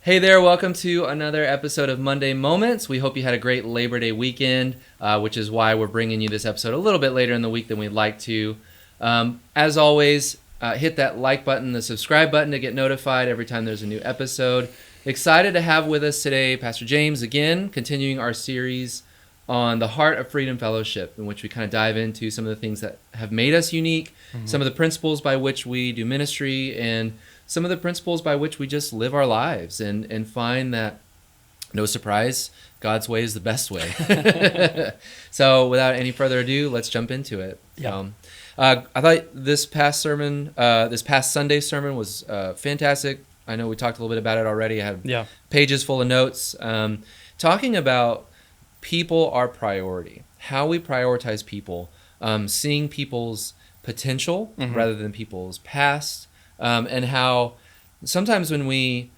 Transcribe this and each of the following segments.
Hey there, welcome to another episode of Monday Moments. We hope you had a great Labor Day weekend, which is why we're bringing you this episode a little bit later in the week than we'd like to. As always, hit that like button, the subscribe button to get notified every time there's a new episode. Excited to have with us today Pastor James again, continuing our series on the Heart of Freedom Fellowship, in which we kind of dive into some of the things that have made us unique, some of the principles by which we do ministry, and some of the principles by which we just live our lives and find that, no surprise, God's way is the best way. So without any further ado, let's jump into it. Yeah. I thought this past Sunday sermon was fantastic. I know we talked a little bit about it already. I had pages full of notes talking about people are priority, how we prioritize people, seeing people's potential rather than people's past. And how sometimes when we,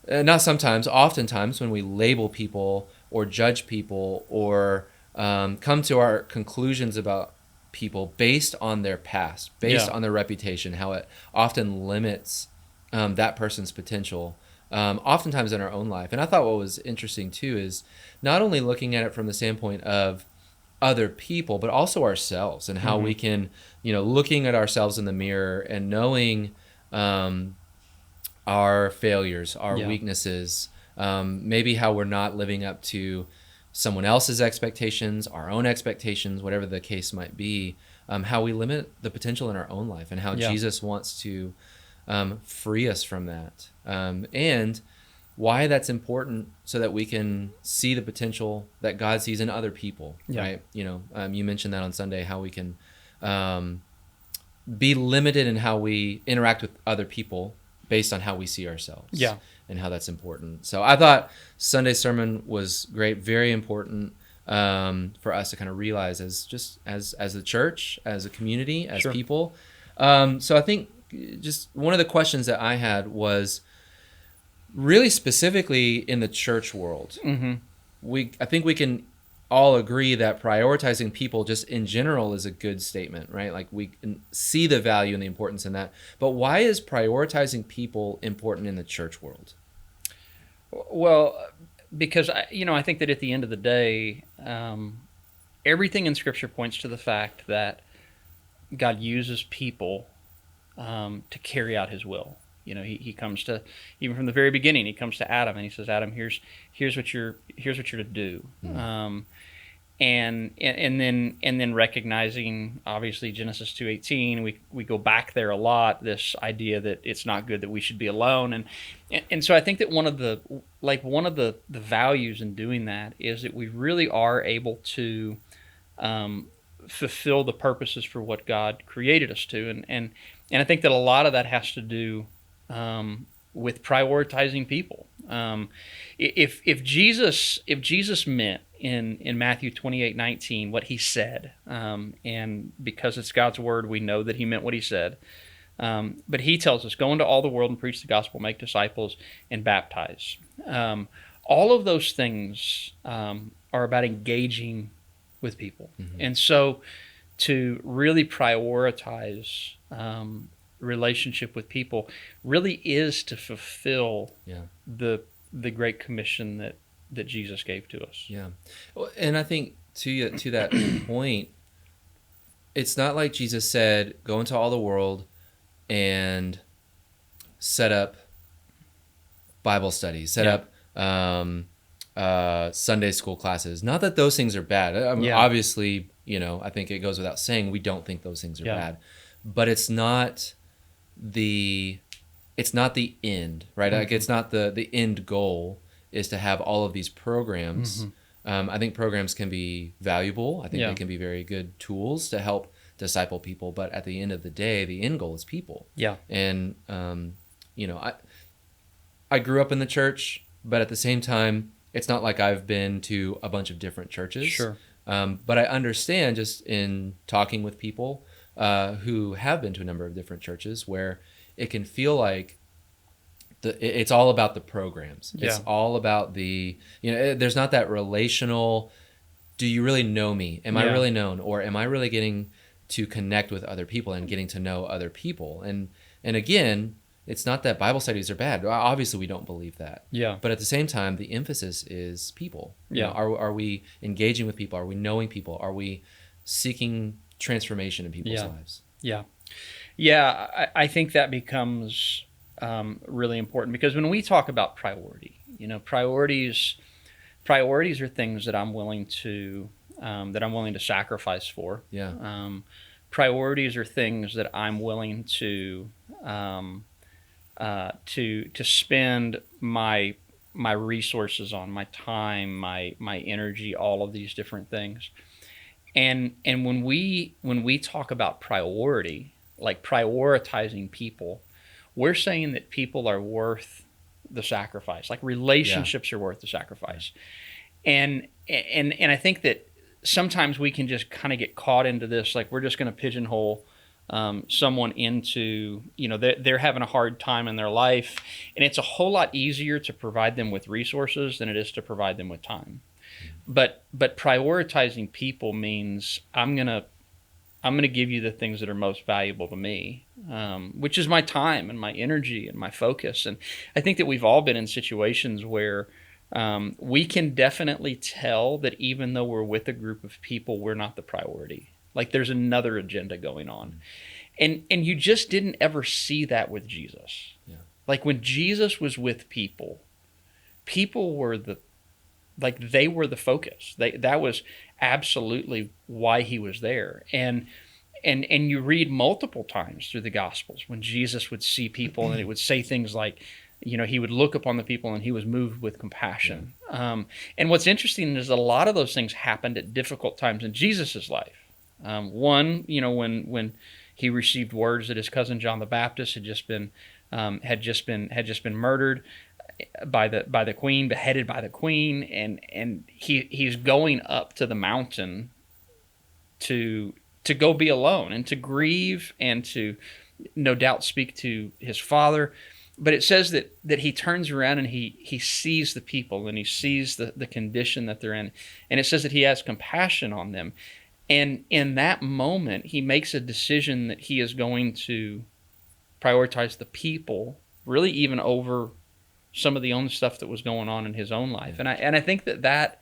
oftentimes when we label people or judge people or come to our conclusions about people based on their past, based on their reputation, how it often limits that person's potential, oftentimes in our own life. And I thought what was interesting too is not only looking at it from the standpoint of other people, but also ourselves and how we can, looking at ourselves in the mirror and knowing our failures, our weaknesses, maybe how we're not living up to someone else's expectations, our own expectations, whatever the case might be, how we limit the potential in our own life and how Jesus wants to free us from that, and why that's important so that we can see the potential that God sees in other people, right? You mentioned that on Sunday, how we can be limited in how we interact with other people based on how we see ourselves, and how that's important. So I thought Sunday's sermon was great, very important for us to kind of realize as the church, as a community, as people. So I think just one of the questions that I had was really specifically in the church world. I think we can all agree that prioritizing people just in general is a good statement, right? Like we can see the value and the importance in that. But why is prioritizing people important in the church world? Well, because I think that at the end of the day, everything in Scripture points to the fact that God uses people to carry out His will. He comes to, even from the very beginning, He comes to Adam and He says, "Adam, here's what you're to do." And then recognizing, obviously, Genesis 2:18, we go back there a lot, this idea that it's not good that we should be alone, and so I think that one of the values in doing that is that we really are able to fulfill the purposes for what God created us to, and I think that a lot of that has to do with prioritizing people. If Jesus meant in Matthew 28:19 what He said, and because it's God's word, we know that He meant what He said. But He tells us, "Go into all the world and preach the gospel, make disciples, and baptize." All of those things are about engaging with people, and so to really prioritize relationship with people really is to fulfill the Great Commission that Jesus gave to us. Yeah. And I think to that point, it's not like Jesus said, go into all the world and set up Bible studies, set up Sunday school classes. Not that those things are bad. Obviously, I think it goes without saying we don't think those things are bad. But it's not the end, right? Like it's not the end goal is to have all of these programs. I think programs can be valuable. I think they can be very good tools to help disciple people. But at the end of the day, the end goal is people. And I grew up in the church, but at the same time, it's not like I've been to a bunch of different churches. But I understand just in talking with people who have been to a number of different churches where it can feel like it's all about the programs. It's all about there's not that relational, do you really know me? Am I really known? Or am I really getting to connect with other people and getting to know other people? And again, it's not that Bible studies are bad. Obviously, we don't believe that. Yeah. But at the same time, the emphasis is people. You Yeah. know, are we engaging with people? Are we knowing people? Are we seeking transformation in people's Yeah. lives? Yeah. Yeah. I think that becomes really important, because when we talk about priority, priorities are things that I'm willing to sacrifice for. Yeah. Priorities are things that I'm willing to spend my resources on, my time, my energy, all of these different things. And when we talk about priority, like prioritizing people, we're saying that people are worth the sacrifice. Like relationships are worth the sacrifice. And I think that sometimes we can just kind of get caught into this, like we're just going to pigeonhole someone into, they're having a hard time in their life, and it's a whole lot easier to provide them with resources than it is to provide them with time. But prioritizing people means I'm gonna give you the things that are most valuable to me, which is my time and my energy and my focus. And I think that we've all been in situations where we can definitely tell that even though we're with a group of people, we're not the priority. Like there's another agenda going on. And you just didn't ever see that with Jesus. Yeah. Like when Jesus was with people, people were they were the focus. That was absolutely why he was there. And you read multiple times through the Gospels when Jesus would see people and it would say things like, he would look upon the people and he was moved with compassion. Yeah. And what's interesting is a lot of those things happened at difficult times in Jesus's life. One, when he received words that his cousin John the Baptist had just been murdered by the queen, beheaded by the queen, and he's going up to the mountain to go be alone and to grieve and to no doubt speak to his father. But it says that he turns around and he sees the people and he sees the condition that they're in, and it says that he has compassion on them. And in that moment, he makes a decision that he is going to prioritize the people, really even over some of the own stuff that was going on in his own life. And I think that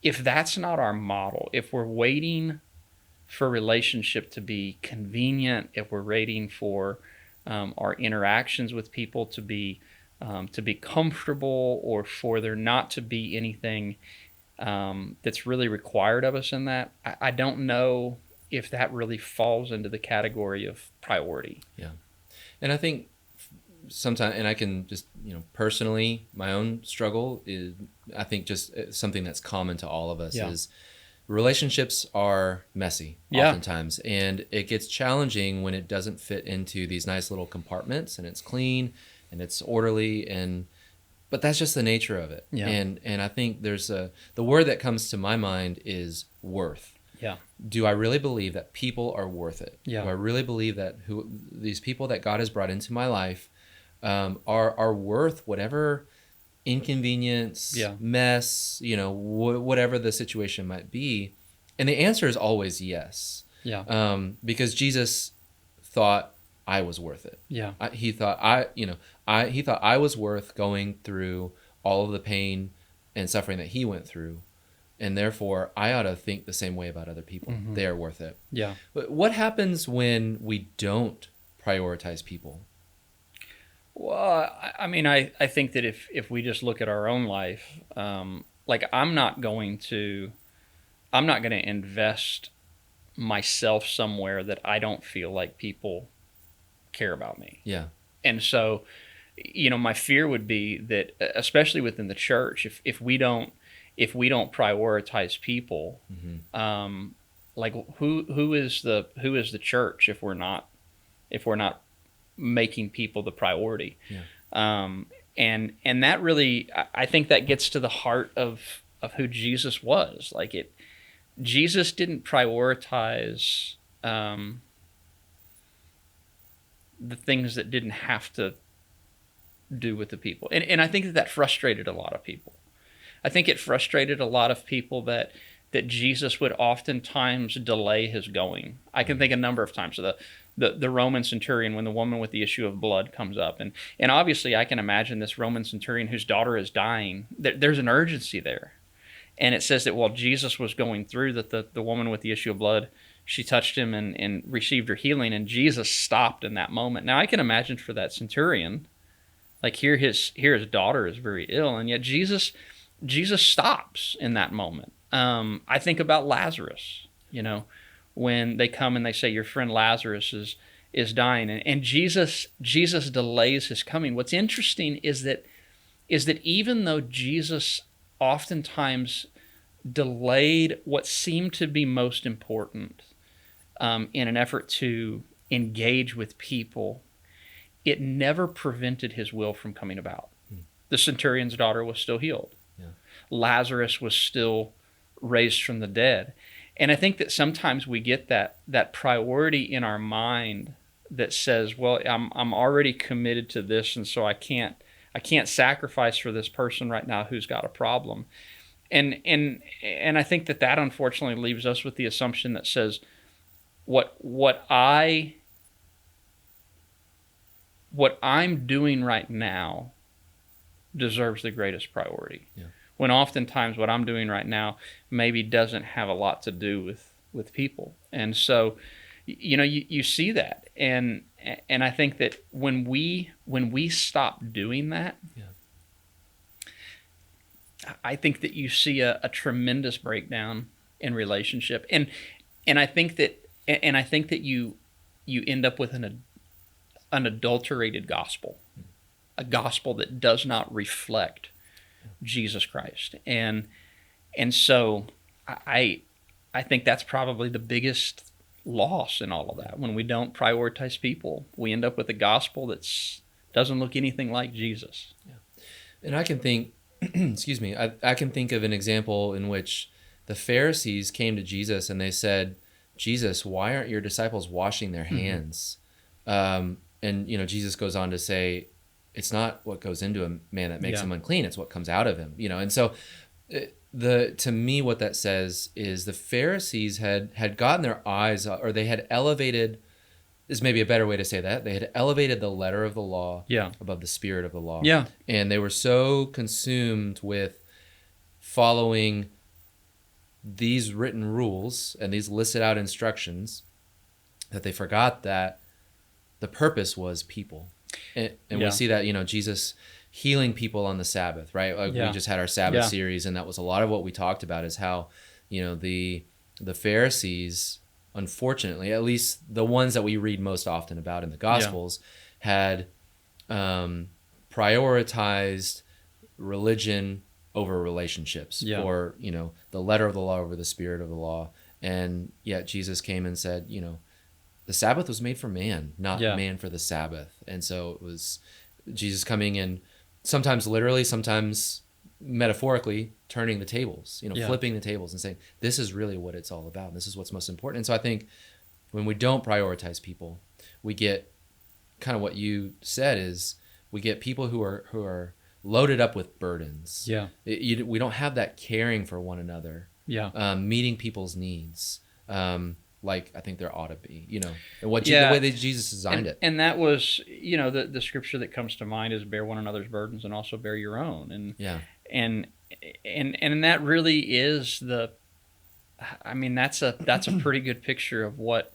if that's not our model, if we're waiting for relationship to be convenient, if we're waiting for our interactions with people to be comfortable, or for there not to be anything that's really required of us in that, I don't know if that really falls into the category of priority. Yeah. And I think sometimes, and I can just, personally, my own struggle is, I think just something that's common to all of us is relationships are messy oftentimes, and it gets challenging when it doesn't fit into these nice little compartments and it's clean and it's orderly, but that's just the nature of it. Yeah. And I think there's the word that comes to my mind is worth. Yeah. Do I really believe that people are worth it? Yeah. Do I really believe that these people that God has brought into my life are worth whatever inconvenience, mess, whatever the situation might be? And the answer is always yes. Yeah. Because Jesus thought I was worth it. Yeah. He thought I was worth going through all of the pain and suffering that he went through. And therefore, I ought to think the same way about other people. Mm-hmm. They are worth it. Yeah. But what happens when we don't prioritize people? Well, I mean, I think that if we just look at our own life, like I'm not going to invest myself somewhere that I don't feel like people care about me. Yeah. And so, my fear would be that, especially within the church, if we don't prioritize people, mm-hmm. Like who is the church if we're not making people the priority? Yeah. And that really, I think that gets to the heart of who Jesus was. Like Jesus didn't prioritize the things that didn't have to do with the people, and I think that frustrated a lot of people. I think it frustrated a lot of people that that Jesus would oftentimes delay his going. I can think a number of times. So the Roman centurion, when the woman with the issue of blood comes up, and obviously I can imagine this Roman centurion whose daughter is dying. There's an urgency there, and it says that while Jesus was going through, that the woman with the issue of blood, she touched him and received her healing, and Jesus stopped in that moment. Now I can imagine for that centurion, like here his daughter is very ill, and yet Jesus stops in that moment. I think about Lazarus, when they come and they say your friend Lazarus is dying, and Jesus delays his coming. What's interesting is that even though Jesus oftentimes delayed what seemed to be most important in an effort to engage with people, it never prevented his will from coming about. The centurion's daughter was still healed. Yeah. Lazarus was still raised from the dead. And I think that sometimes we get that priority in our mind that says, well, I'm already committed to this, and so I can't sacrifice for this person right now who's got a problem. And I think that unfortunately leaves us with the assumption that says what I'm doing right now deserves the greatest priority. Yeah. When oftentimes what I'm doing right now maybe doesn't have a lot to do with people. And so, you see that. And I think that when we stop doing that, yeah. I think that you see a tremendous breakdown in relationship. And I think that you end up with an adulterated gospel, a gospel that does not reflect Jesus Christ. And so I think that's probably the biggest loss in all of that. When we don't prioritize people, we end up with a gospel that doesn't look anything like Jesus. Yeah. And I can think, excuse me, I can think of an example in which the Pharisees came to Jesus and they said, Jesus, why aren't your disciples washing their hands? And Jesus goes on to say, it's not what goes into a man that makes him unclean, it's what comes out of him. And so to me what that says is the Pharisees had gotten their eyes, or they had elevated, is maybe a better way to say that, they had elevated the letter of the law above the spirit of the law. Yeah. And they were so consumed with following these written rules and these listed out instructions that they forgot that the purpose was people. And we see that, Jesus healing people on the Sabbath, right? Like we just had our Sabbath series, and that was a lot of what we talked about, is how, the Pharisees, unfortunately, at least the ones that we read most often about in the Gospels, had prioritized religion over relationships, or, the letter of the law over the spirit of the law. And yet Jesus came and said, the Sabbath was made for man, not man for the Sabbath. And so it was Jesus coming and sometimes literally, sometimes metaphorically turning the tables, flipping the tables and saying, this is really what it's all about. This is what's most important. And so I think when we don't prioritize people, we get kind of what you said, is we get people who are loaded up with burdens. Yeah. We don't have that caring for one another. Yeah. Meeting people's needs. Like I think there ought to be, and the way that Jesus designed it. And that was, the scripture that comes to mind is bear one another's burdens and also bear your own. And and that really is that's a pretty good picture of what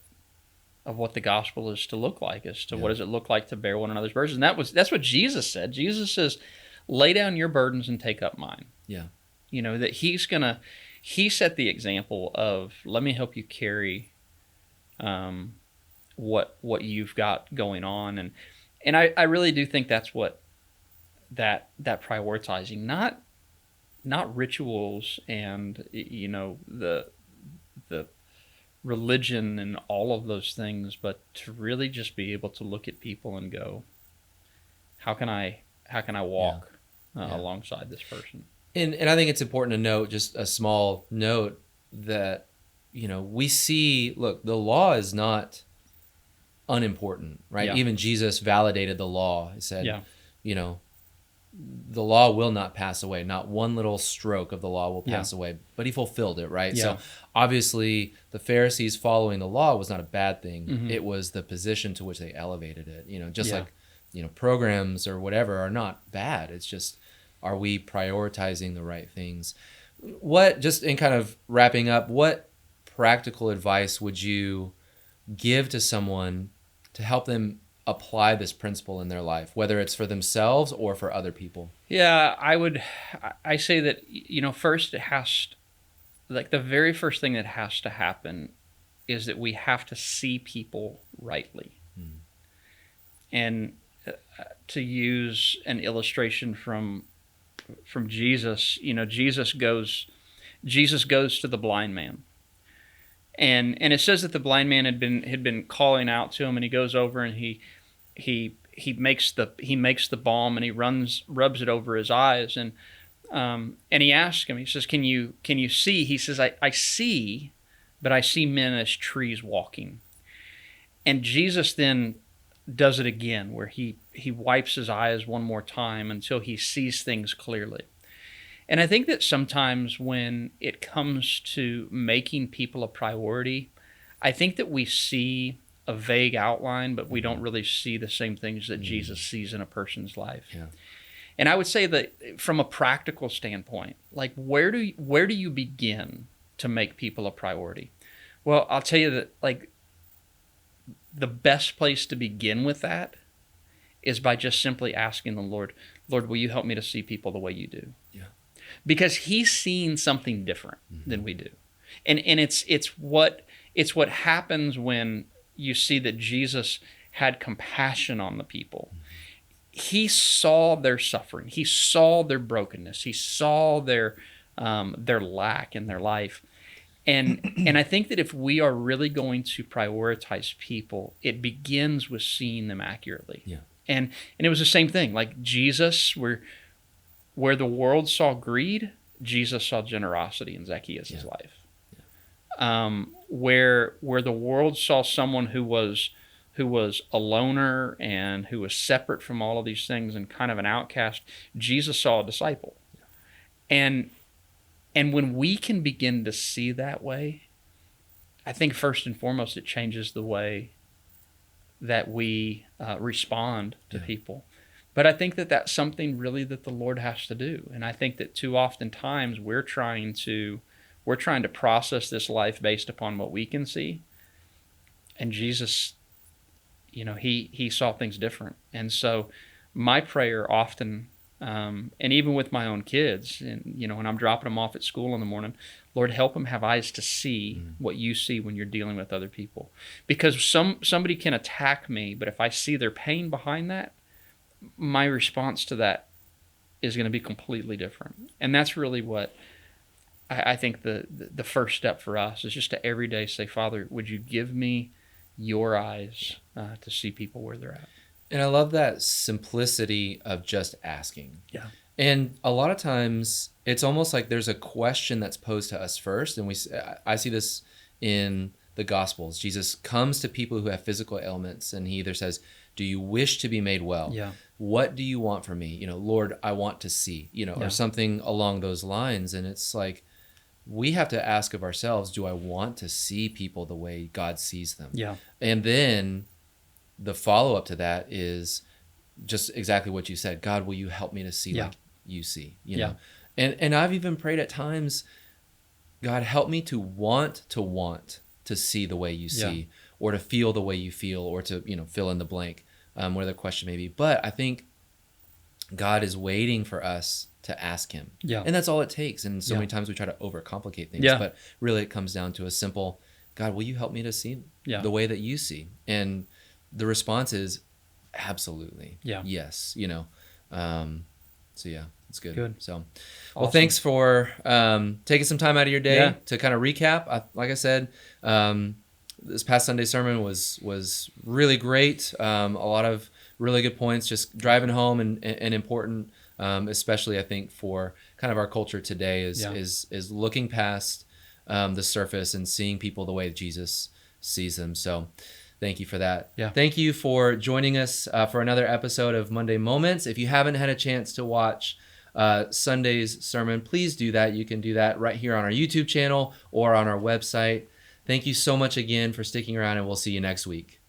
the gospel is to look like, as to what does it look like to bear one another's burdens. And that's what Jesus said. Jesus says, lay down your burdens and take up mine. Yeah. That he set the example of, let me help you carry what you've got going on, and I really do think that's what that prioritizing, not rituals and the religion and all of those things, but to really just be able to look at people and go, how can I walk alongside this person? And I think it's important to note, just a small note, that we see, look, the law is not unimportant, right? Even Jesus validated the law. He said, the law will not pass away. Not one little stroke of the law will pass Yeah. away, but he fulfilled it, right? Yeah. So obviously the Pharisees following the law was not a bad thing. Mm-hmm. It was the position to which they elevated it, just Yeah. like, programs or whatever are not bad. It's just, are we prioritizing the right things? What, just in kind of wrapping up, what practical advice would you give to someone to help them apply this principle in their life, whether it's for themselves or for other people? Yeah, I say that, first like the very first thing that has to happen is that we have to see people rightly. And to use an illustration from Jesus, Jesus goes to the blind man. And it says that the blind man had been calling out to him, and he goes over and he makes the balm, and he rubs it over his eyes, and he asks him, he says, can you see? He says, I see, but I see men as trees walking. And Jesus then does it again, where he wipes his eyes one more time until he sees things clearly. And I think that sometimes when it comes to making people a priority, I think that we see a vague outline, but we don't really see the same things that Jesus sees in a person's life. Yeah. And I would say that from a practical standpoint, like where do you begin to make people a priority? Well, I'll tell you that like the best place to begin with that is by just simply asking the Lord, will you help me to see people the way you do? Yeah. Because he's seeing something different than we do. And it's what happens when you see that Jesus had compassion on the people. He saw their suffering. He saw their brokenness. He saw their lack in their life. And I think that if we are really going to prioritize people, it begins with seeing them accurately. Yeah. And it was the same thing. Like Jesus, where the world saw greed, Jesus saw generosity in Zacchaeus' life. Yeah. Where the world saw someone who was a loner and who was separate from all of these things and kind of an outcast, Jesus saw a disciple. Yeah. And when we can begin to see that way, I think first and foremost it changes the way that we respond to people. But I think that that's something really that the Lord has to do. And I think that too often times we're trying to process this life based upon what we can see. And Jesus, he saw things different. And so my prayer often, and even with my own kids, and when I'm dropping them off at school in the morning, Lord, help them have eyes to see what you see when you're dealing with other people. Because somebody can attack me, but if I see their pain behind that, my response to that is going to be completely different. And that's really what I think the first step for us is just to every day say, Father, would you give me your eyes to see people where they're at? And I love that simplicity of just asking. Yeah. And a lot of times it's almost like there's a question that's posed to us first. And I see this in the Gospels. Jesus comes to people who have physical ailments and he either says, do you wish to be made well? Yeah. What do you want from me? Lord, I want to see, or something along those lines. And it's like, we have to ask of ourselves, do I want to see people the way God sees them? Yeah. And then the follow-up to that is just exactly what you said. God, will you help me to see like you see? You know? And I've even prayed at times, God, help me to want to see the way you see, or to feel the way you feel, or to fill in the blank, whatever the question may be. But I think God is waiting for us to ask him. Yeah. And that's all it takes. And so many times we try to overcomplicate things. Yeah. But really it comes down to a simple, God, will you help me to see the way that you see? And the response is absolutely. Yeah. Yes. So yeah, it's good. Good. So, awesome. Well, thanks for taking some time out of your day to kind of recap. Like I said, this past Sunday sermon was really great. A lot of really good points, just driving home and important, especially I think for kind of our culture today is looking past the surface and seeing people the way Jesus sees them. So Thank you for that. Yeah. Thank you for joining us for another episode of Monday Moments. If you haven't had a chance to watch Sunday's sermon, please do that. You can do that right here on our YouTube channel or on our website. Thank you so much again for sticking around, and we'll see you next week.